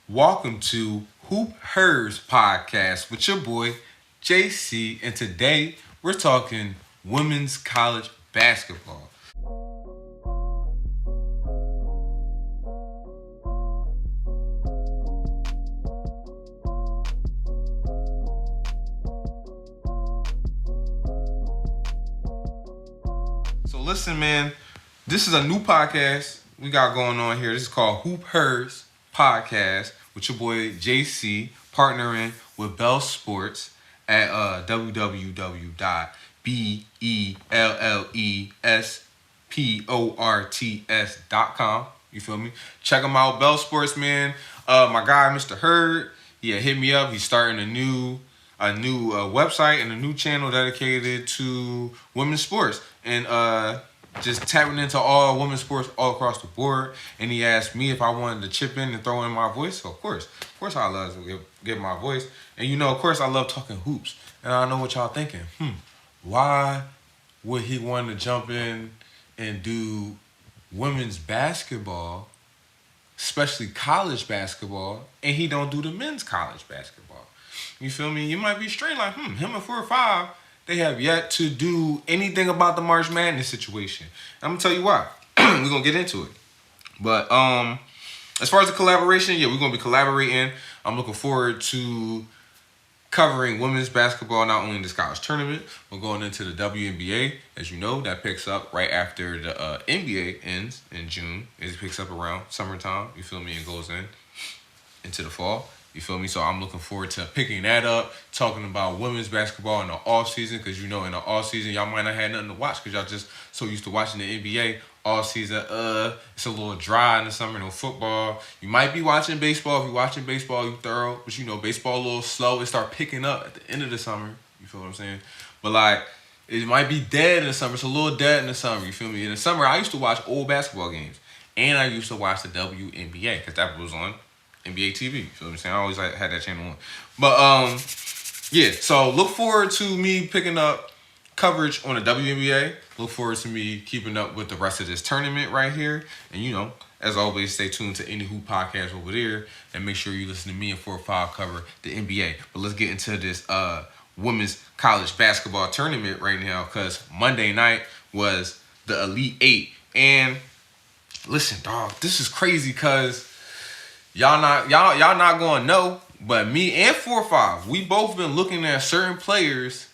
Welcome to HoopHers podcast with your boy JC, and today we're talking women's college basketball. So listen, man, this is a new podcast we got going on here. This is called HoopHers podcast with your boy JC, partnering with Bell Sports at www.bellsports.com. You feel me? Check them out, Bell Sports, man. My guy, Mr. Hurd, he had hit me up. He's starting a new website and a new channel dedicated to women's sports and just tapping into all women's sports all across the board. And he asked me if I wanted to chip in and throw in my voice. So of course I love to give my voice. And of course I love talking hoops. And I know what y'all thinking. Why would he want to jump in and do women's basketball, especially college basketball, and he don't do the men's college basketball? You feel me? You might be straight like, him and 4-5, they have yet to do anything about the March Madness situation. I'm gonna tell you why. We're gonna get into it. But as far as the collaboration, we're gonna be collaborating. I'm looking forward to covering women's basketball, not only in this college tournament, but going into the WNBA. As you know, that picks up right after the NBA ends in June. It picks up around summertime, you feel me, and goes into the fall. You feel me? So I'm looking forward to picking that up, talking about women's basketball in the off season, because in the off season y'all might not have nothing to watch because y'all just so used to watching the NBA all season. It's a little dry in the summer, no football. You might be watching baseball. If you're watching baseball, you thorough, but baseball a little slow. It start picking up at the end of the summer. You feel what I'm saying? But it might be dead in the summer. It's a little dead in the summer. You feel me? In the summer, I used to watch old basketball games, and I used to watch the WNBA because that was on NBA TV. You feel what I'm saying? I always had that channel on. But so look forward to me picking up coverage on the WNBA. Look forward to me keeping up with the rest of this tournament right here. And as always, stay tuned to any Hoop podcast over there, and make sure you listen to me and 4-5 cover the NBA. But let's get into this women's college basketball tournament right now, because Monday night was the Elite Eight. And listen, dog, this is crazy because y'all not gonna know, but me and 4-5, we both been looking at certain players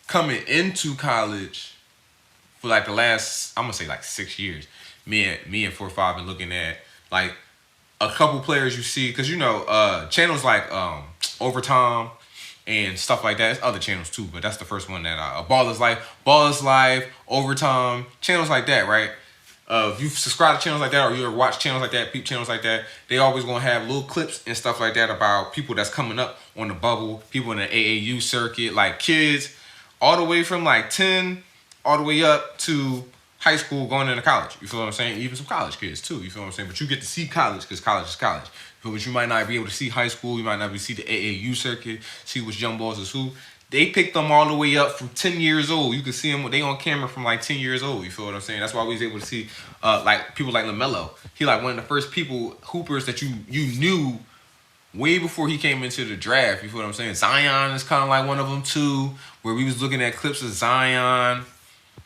coming into college for the last, I'm gonna say 6 years. Me and 4-5 been looking at a couple players you see, because channels like Overtime and stuff like that. There's other channels too, but that's the first one that Ball is Life, Overtime, channels like that, right? If you subscribe to channels like that, or you ever watch channels like that, peep channels like that, they always gonna have little clips and stuff like that about people that's coming up on the bubble, people in the AAU circuit, like kids all the way from 10 all the way up to high school going into college. You feel what I'm saying? Even some college kids too. You feel what I'm saying? But you get to see college because college is college. But you might not be able to see high school. You might not be able to see the AAU circuit, see which young boys is who. They picked them all the way up from 10 years old. You can see them, they on camera from 10 years old. You feel what I'm saying? That's why we was able to see people like LaMelo. He one of the first hoopers that you knew way before he came into the draft. You feel what I'm saying? Zion is kind of one of them too, where we was looking at clips of Zion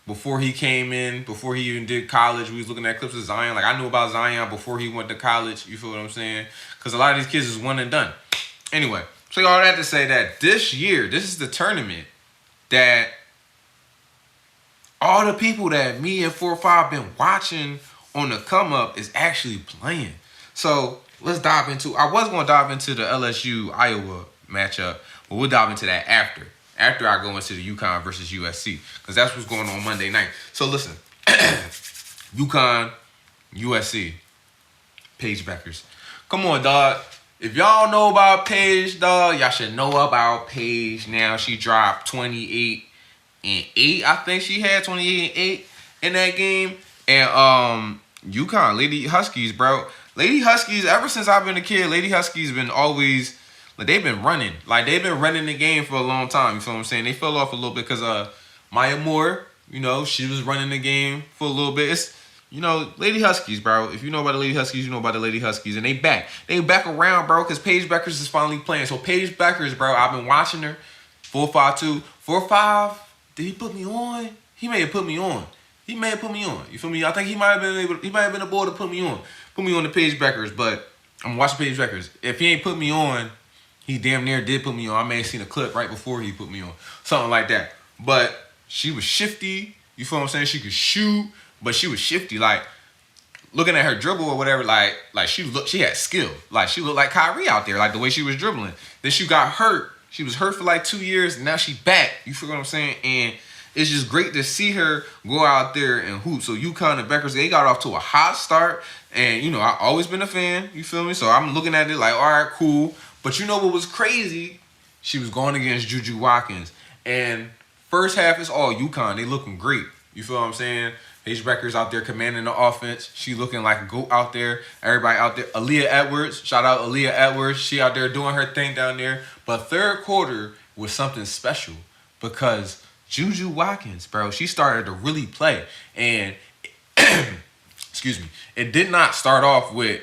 before he came in, before he even did college. We was looking at clips of Zion. I knew about Zion before he went to college. You feel what I'm saying? Because a lot of these kids is one and done. Anyway, so all that to say that this year, this is the tournament that all the people that me and 4-5 been watching on the come up is actually playing. So let's dive into. I was going to dive into the LSU Iowa matchup, but we'll dive into that after I go into the UConn versus USC, because that's what's going on Monday night. So listen, UConn, USC, Paige Beckers. Come on, dog. If y'all know about Paige, dog, y'all should know about Paige now. She dropped 28 and 8. I think she had 28 and 8 in that game. And UConn, Lady Huskies, bro. Lady Huskies, ever since I've been a kid, Lady Huskies been always, they've been running. They've been running the game for a long time. You feel what I'm saying? They fell off a little bit because Maya Moore, she was running the game for a little bit. You know, Lady Huskies, bro. If you know about the Lady Huskies, you know about the Lady Huskies. And they back. They back around, bro, because Paige Beckers is finally playing. So Paige Beckers, bro, I've been watching her. 4-5-2. 4-5. Did he put me on? He may have put me on. He may have put me on. You feel me? I think he might have been able to put me on. Put me on the Paige Beckers, but I'm watching Paige Beckers. If he ain't put me on, he damn near did put me on. I may have seen a clip right before he put me on. Something like that. But she was shifty. You feel what I'm saying? She could shoot, but she was shifty. Like, looking at her dribble or whatever, like she had skill. Like, she looked like Kyrie out there, like the way she was dribbling. Then she got hurt. She was hurt for like 2 years, and now she back. You feel what I'm saying? And it's just great to see her go out there and hoop. So UConn and Beckers, they got off to a hot start. And, you know, I've always been a fan. You feel me? So I'm looking at it like, all right, cool. But you know what was crazy? She was going against Juju Watkins. And first half is all UConn. They looking great. You feel what I'm saying? Paige Beckers out there commanding the offense. She looking like a goat out there. Everybody out there. Aaliyah Edwards. Shout out Aaliyah Edwards. She out there doing her thing down there. But third quarter was something special because Juju Watkins, bro, she started to really play. And, excuse me, it did not start off with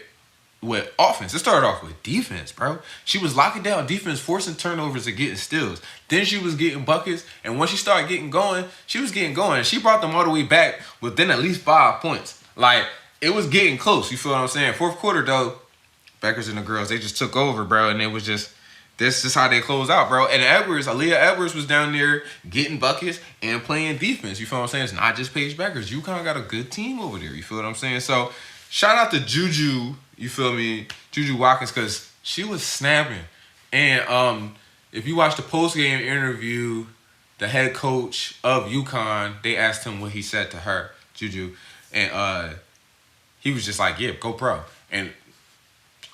offense. It started off with defense, bro. She was locking down defense, forcing turnovers and getting steals. Then she was getting buckets. And once she started getting going, she was getting going. She brought them all the way back within at least 5 points. Like, it was getting close. You feel what I'm saying? Fourth quarter, though, Beckers and the girls, they just took over, bro. And it was just, this is how they close out, bro. And Aaliyah Edwards was down there getting buckets and playing defense. You feel what I'm saying? It's not just Paige Beckers. UConn got a good team over there. You feel what I'm saying? So, shout out to Juju, you feel me? Juju Watkins, because she was snapping. And if you watch the post-game interview, the head coach of UConn, they asked him what he said to her, Juju. And he was just like, yeah, go pro. And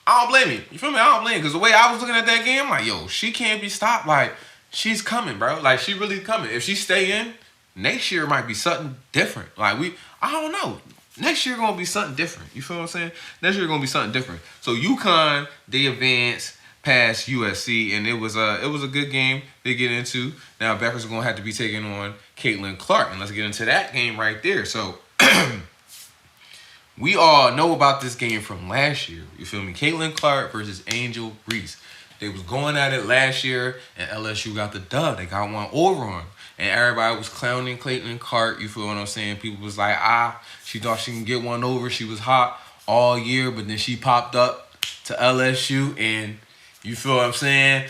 I don't blame him. You feel me? I don't blame him. Because the way I was looking at that game, I'm like, yo, she can't be stopped. Like, she's coming, bro. Like, she really coming. If she stay in, next year might be something different. Like, I don't know. Next year going to be something different. You feel what I'm saying? Next year going to be something different. So, UConn, they advanced past USC, and it was a good game to get into. Now, Beckers are going to have to be taking on Caitlin Clark. And let's get into that game right there. So, we all know about this game from last year. You feel me? Caitlin Clark versus Angel Reese. They was going at it last year, and LSU got the dub. They got one over on. And everybody was clowning Caitlin Clark. You feel what I'm saying? People was like, she thought she can get one over. She was hot all year, but then she popped up to LSU, and you feel what I'm saying?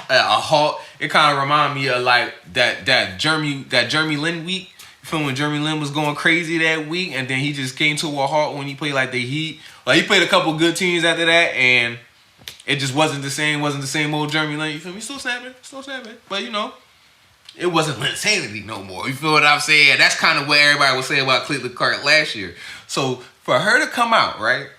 A halt. It kind of remind me of like that Jeremy Lin week. You feel when Jeremy Lin was going crazy that week, and then he just came to a halt when he played like the Heat. Like, he played a couple good teams after that, and it just wasn't the same old Jeremy Lin. You feel me? Still snapping. But, you know, it wasn't Linsanity no more. You feel what I'm saying? That's kind of what everybody was saying about Caitlin Clark last year. So, for her to come out, right,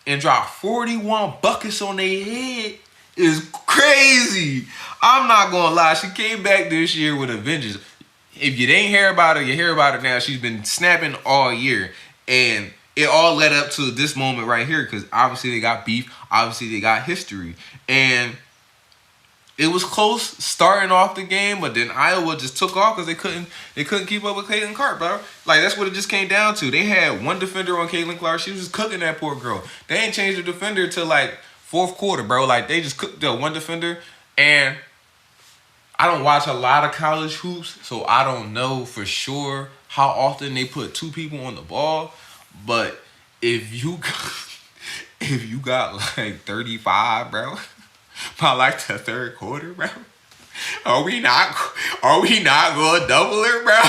and drop 41 buckets on their head is crazy. I'm not going to lie. She came back this year with a vengeance. If you didn't hear about her, you hear about it now. She's been snapping all year. And it all led up to this moment right here because obviously they got beef. Obviously they got history. And it was close starting off the game, but then Iowa just took off because they couldn't keep up with Caitlin Clark, bro. Like, that's what it just came down to. They had one defender on Caitlin Clark. She was just cooking that poor girl. They ain't changed the defender till, like, fourth quarter, bro. Like, they just cooked the one defender. And I don't watch a lot of college hoops, so I don't know for sure how often they put two people on the ball. But if you got like 35, bro, by like the third quarter, bro, are we not gonna double her, bro?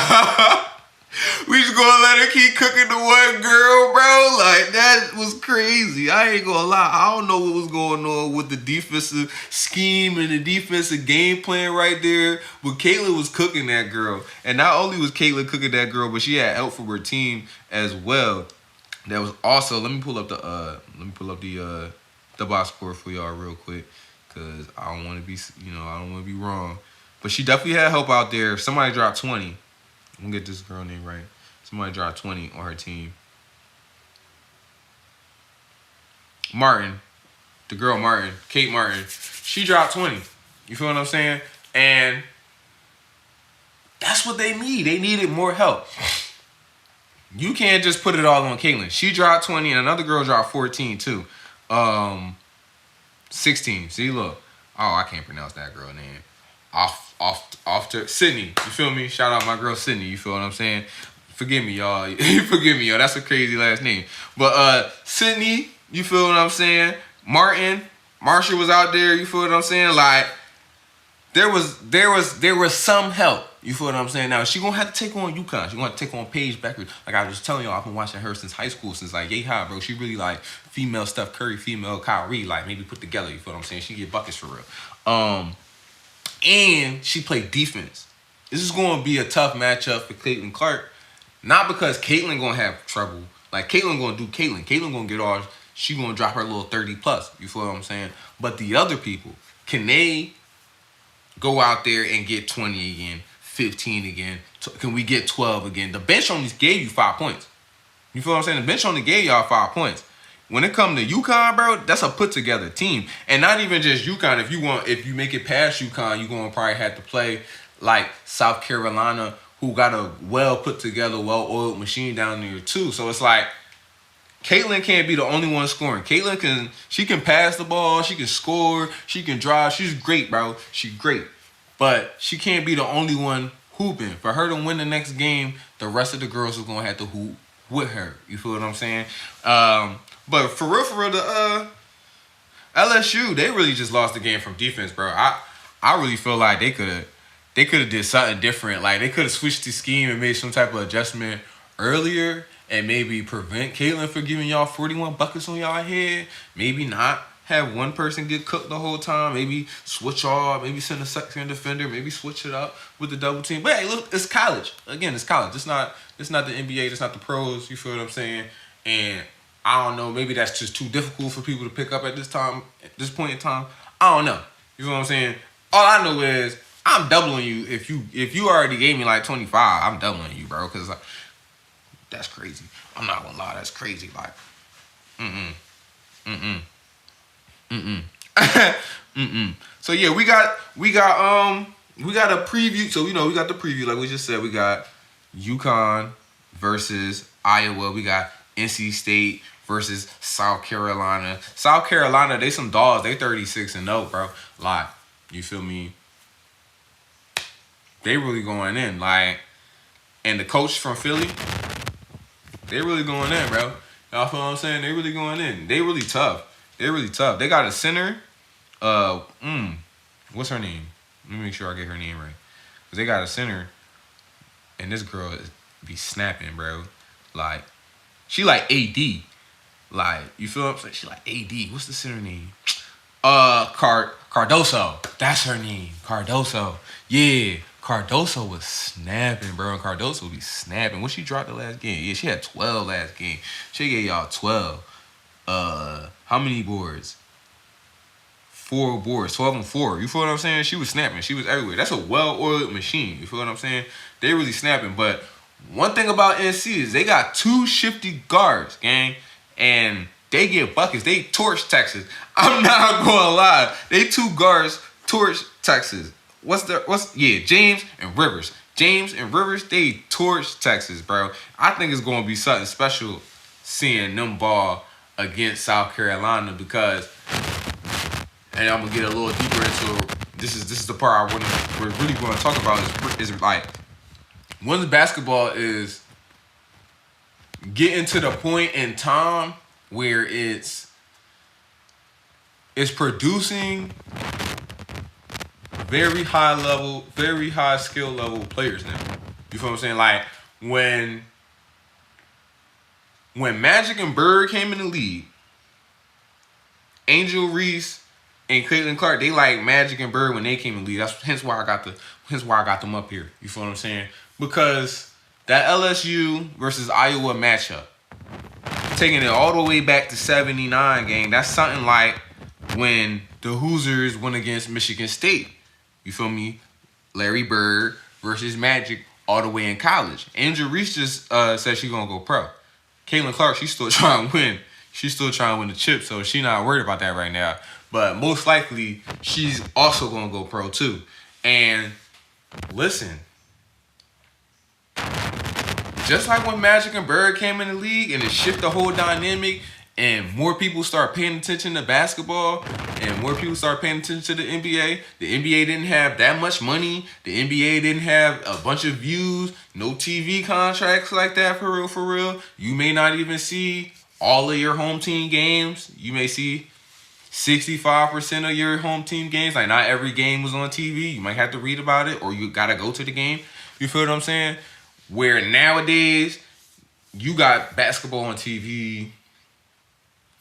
We just gonna let her keep cooking the one girl, bro? Like, that was crazy. I ain't gonna lie. I don't know what was going on with the defensive scheme and the defensive game plan right there. But Caitlin was cooking that girl. And not only was Caitlin cooking that girl, but she had help from her team as well. That was also, let me pull up the box score for y'all real quick. Cause I don't wanna be wrong. But she definitely had help out there. Somebody dropped 20. I'm gonna get this girl name right. Somebody dropped 20 on her team. Martin, the girl Martin, Kate Martin, she dropped 20. You feel what I'm saying? And that's what they need. They needed more help. You can't just put it all on Caitlin. She dropped 20 and another girl dropped 14 too. 16. See, look. Oh, I can't pronounce that girl name. Off to Sydney. You feel me? Shout out my girl Sydney. You feel what I'm saying? Forgive me, y'all. Forgive me, y'all. That's a crazy last name. But Sydney, you feel what I'm saying? Marsha was out there. You feel what I'm saying? Like there was some help. You feel what I'm saying? Now she gonna have to take on UConn. She gonna have to take on Paige Becker. Like I was telling y'all, I've been watching her since high school, since like yay high, bro. She really like female Steph Curry, female Kyrie, like maybe put together. You feel what I'm saying? She get buckets for real. And she played defense. This is gonna be a tough matchup for Caitlin Clark. Not because Caitlin gonna have trouble. Like Caitlin gonna do Caitlin. Caitlin gonna get ours. She gonna drop her little 30 plus. You feel what I'm saying? But the other people, can they go out there and get 20 again, 15 again? Can we get 12 again? The bench only gave you 5 points. You feel what I'm saying? The bench only gave y'all 5 points. When it comes to UConn, bro, that's a put together team. And not even just UConn. If you make it past UConn, you're gonna probably have to play like South Carolina, who got a well put together, well-oiled machine down there too. So it's like Caitlin can't be the only one scoring. Caitlin can pass the ball, she can score, she can drive. She's great, bro. She's great. But she can't be the only one hooping. For her to win the next game, the rest of the girls are gonna have to hoop with her. You feel what I'm saying? But for real, the LSU, they really just lost the game from defense, bro. I really feel like they could have did something different. Like they could have switched the scheme and made some type of adjustment earlier and maybe prevent Caitlin from giving y'all 41 buckets on y'all head. Maybe not have one person get cooked the whole time. Maybe switch off. Maybe send a second defender. Maybe switch it up with the double team. But hey, look, it's college. Again, it's college. It's not the NBA. It's not the pros. You feel what I'm saying? And I don't know. Maybe that's just too difficult for people to pick up at this point in time. I don't know. You feel what I'm saying? All I know is I'm doubling you. If you already gave me like 25, I'm doubling you, bro. Because like, that's crazy. I'm not gonna lie. That's crazy. Like, So yeah, we got a preview. So we got the preview. Like we just said, we got UConn versus Iowa. We got NC State versus South Carolina. South Carolina, they some dogs. They 36-0, bro. Like, you feel me? They really going in. Like, and the coach from Philly, they really going in, bro. Y'all feel what I'm saying? They really going in. They really tough. They got a center. What's her name? Let me make sure I get her name right. Cause they got a center, and this girl be snapping, bro. Like, she like AD. Like, you feel what I'm saying? She like AD. What's the center name? Cardoso. That's her name. Cardoso. Yeah. Cardoso was snapping, bro. And Cardoso be snapping. When she dropped the last game? Yeah, she had 12 last game. She gave y'all 12. How many boards? 4 boards. 12 and 4. You feel what I'm saying? She was snapping. She was everywhere. That's a well-oiled machine. You feel what I'm saying? They really snapping. But one thing about NC is they got 2 shifty guards, gang. And they get buckets. They torch Texas. I'm not gonna lie. They 2 guards torch Texas. James and Rivers. James and Rivers, they torch Texas, bro. I think it's gonna be something special seeing them ball against South Carolina because, and I'm gonna get a little deeper into this is the part we're really going to talk about is like once basketball is getting to the point in time where it's producing very high skill level players now. You feel what I'm saying? Like when Magic and Bird came in the league, Angel Reese and Caitlin Clark, they like Magic and Bird when they came in the league. That's hence why I got them up here. You feel what I'm saying? Because that LSU versus Iowa matchup, taking it all the way back to 79 game, that's something like when the Hoosiers went against Michigan State. You feel me? Larry Bird versus Magic all the way in college. Angel Reese just said she's going to go pro. Caitlin Clark, she's still trying to win. She's still trying to win the chip, so she's not worried about that right now. But most likely, she's also going to go pro too. And listen, just like when Magic and Bird came in the league and it shifted the whole dynamic and more people start paying attention to basketball and more people start paying attention to the NBA. The NBA didn't have that much money. The NBA didn't have a bunch of views, no TV contracts like that for real, for real. You may not even see all of your home team games. You may see 65% of your home team games. Like, not every game was on TV. You might have to read about it or you got to go to the game. You feel what I'm saying? Where nowadays, you got basketball on TV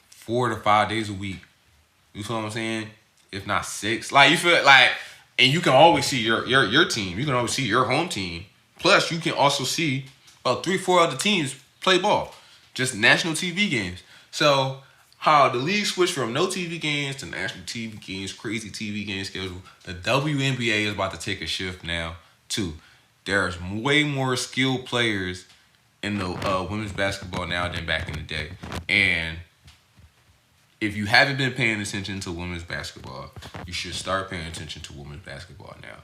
4 to 5 days a week. You feel what I'm saying? If not 6. Like, you feel like, and you can always see your team. You can always see your home team. Plus, you can also see about 3-4 other teams play ball. Just national TV games. So, how the league switched from no TV games to national TV games, crazy TV game schedule. The WNBA is about to take a shift now, too. There's way more skilled players in the women's basketball now than back in the day. And if you haven't been paying attention to women's basketball, you should start paying attention to women's basketball now.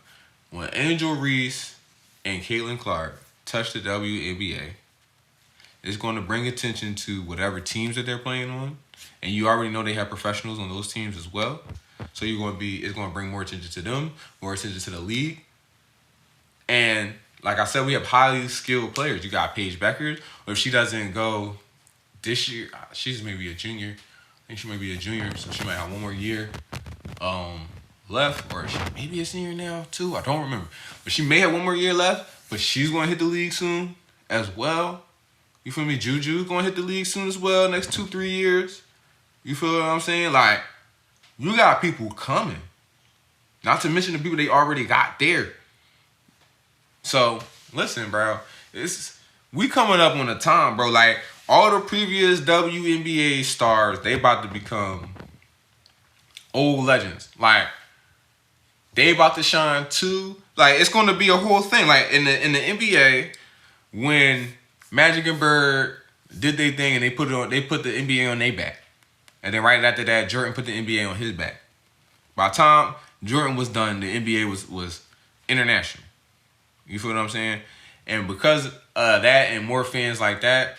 When Angel Reese and Caitlin Clark touch the WNBA, it's going to bring attention to whatever teams that they're playing on. And you already know they have professionals on those teams as well. So it's going to bring more attention to them, more attention to the league. And like I said, we have highly skilled players. You got Paige Beckers, or if she doesn't go this year, she's maybe a junior. I think she might be a junior, so she might have one more year left, or she may be a senior now too. I don't remember, but she may have one more year left. But she's going to hit the league soon as well. You feel me? Juju's going to hit the league soon as well, next 2-3 years. You feel what I'm saying? Like, you got people coming. Not to mention the people they already got there. So, listen, bro. We coming up on a time, bro. Like, all the previous WNBA stars, they about to become old legends. Like, they about to shine too. Like, it's going to be a whole thing. Like, in the NBA, when Magic and Bird did their thing and they put the NBA on their back. And then right after that, Jordan put the NBA on his back. By the time Jordan was done, the NBA was international. You feel what I'm saying? And because of that and more fans like that,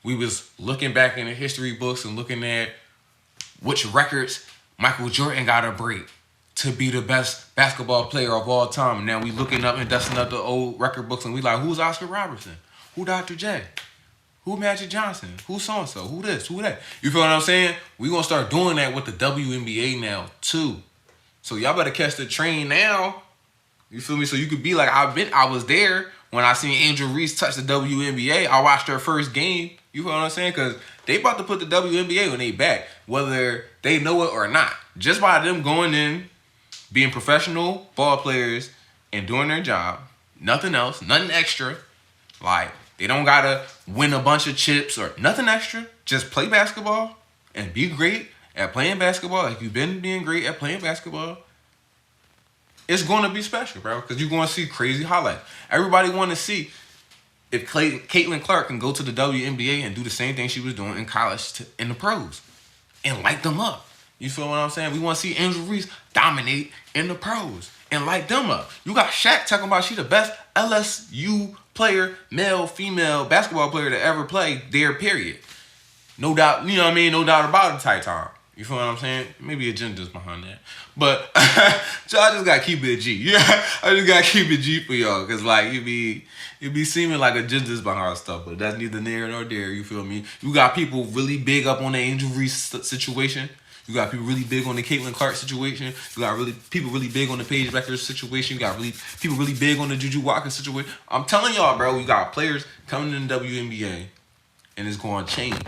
we was looking back in the history books and looking at which records Michael Jordan got to break to be the best basketball player of all time. And now we looking up and dusting up the old record books and we like, who's Oscar Robertson? Who Dr. J? Who Magic Johnson? Who so-and-so? Who this? Who that? You feel what I'm saying? We going to start doing that with the WNBA now, too. So y'all better catch the train now. You feel me? So you could be like, I was there when I seen Angel Reese touch the WNBA. I watched her first game. You feel what I'm saying? Because they about to put the WNBA on their back, whether they know it or not. Just by them going in, being professional ball players, and doing their job. Nothing else. Nothing extra. Like, they don't got to win a bunch of chips or nothing extra. Just play basketball and be great at playing basketball like you've been being great at playing basketball. It's going to be special, bro, because you're going to see crazy highlights. Everybody want to see if Caitlin Clark can go to the WNBA and do the same thing she was doing in college in the pros and light them up. You feel what I'm saying? We want to see Angel Reese dominate in the pros and light them up. You got Shaq talking about she the best LSU player, male, female basketball player to ever play there, period. No doubt, you know what I mean? No doubt about it, Titan. You feel what I'm saying? Maybe agendas behind that. But so I just got to keep it a G. Yeah, I just got to keep it G for y'all. Because, like, it be seeming like agendas behind stuff. But that's neither near nor there, you feel me? You got people really big up on the Angel Reese situation. You got people really big on the Caitlin Clark situation. You got people really big on the Paige Beckers situation. You got people really big on the Juju Watkins situation. I'm telling y'all, bro, we got players coming in the WNBA, and it's going to change.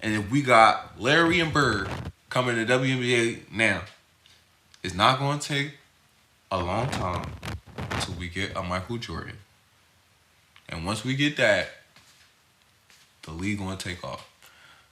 And if we got Larry and Bird coming to the WNBA now, it's not going to take a long time until we get a Michael Jordan. And once we get that, the league going to take off.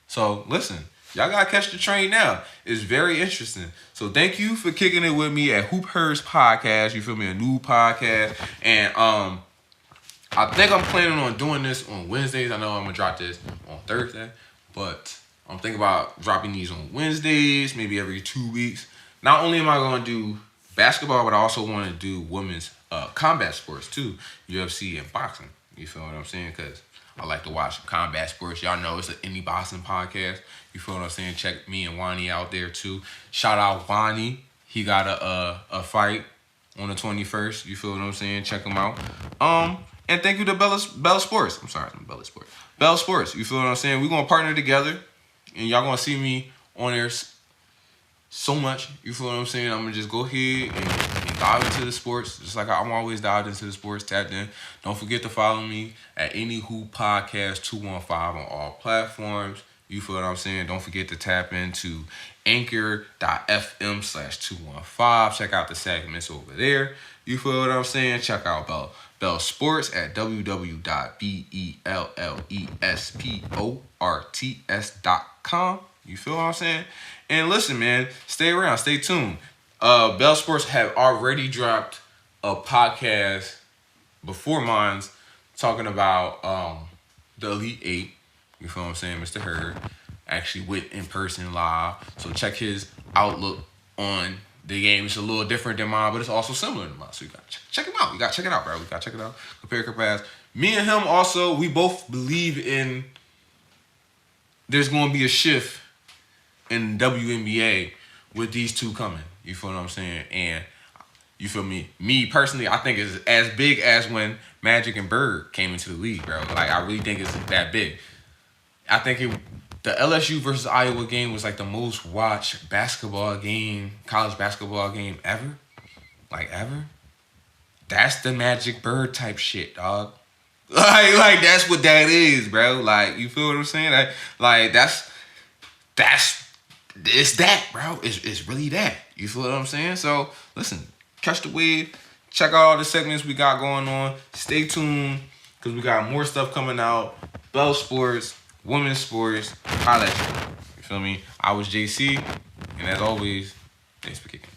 So, listen. Y'all got to catch the train now. It's very interesting. So thank you for kicking it with me at HoopHers Podcast. You feel me? A new podcast. And I think I'm planning on doing this on Wednesdays. I know I'm going to drop this on Thursday. But I'm thinking about dropping these on Wednesdays, maybe every 2 weeks. Not only am I going to do basketball, but I also want to do women's combat sports too. UFC and boxing. You feel what I'm saying? Because I like to watch combat sports. Y'all know it's an Indie Boxing podcast. You feel what I'm saying? Check me and Wani out there too. Shout out Wani. He got a fight on the 21st. You feel what I'm saying? Check him out. And thank you to Bell Sports. I'm sorry, Bell Sports. Bell Sports. You feel what I'm saying? We're gonna partner together, and y'all gonna see me on there so much. You feel what I'm saying? I'm gonna just go ahead and dive into the sports, just like I'm always dived into the sports. Tapped in. Don't forget to follow me at Any Hoop Podcast 215 on all platforms. You feel what I'm saying? Don't forget to tap into anchor.fm/215. Check out the segments over there. You feel what I'm saying? Check out Bell Sports at www.bellesports.com. You feel what I'm saying? And listen, man, stay around, stay tuned. Bell Sports have already dropped a podcast before mine's talking about the Elite Eight. You feel what I'm saying? Mr. Hurd actually went in person live. So check his outlook on the game. It's a little different than mine, but it's also similar to mine. So you got to check him out. You got to check it out, bro. We got to check it out. Compare. Me and him also, we both believe in there's going to be a shift in WNBA with these two coming. You feel what I'm saying? And you feel me? Me personally, I think it's as big as when Magic and Bird came into the league, bro. Like, I really think it's that big. I think the LSU versus Iowa game was like the most watched basketball game, college basketball game ever. Like, ever. That's the Magic Bird type shit, dog. Like that's what that is, bro. Like, you feel what I'm saying? Like that's it's that, bro. It's really that. You feel what I'm saying? So, listen, catch the wave. Check out all the segments we got going on. Stay tuned, because we got more stuff coming out. Bell Sports, women's sports, holla at you. You feel me? I was JC, and as always, thanks for kicking.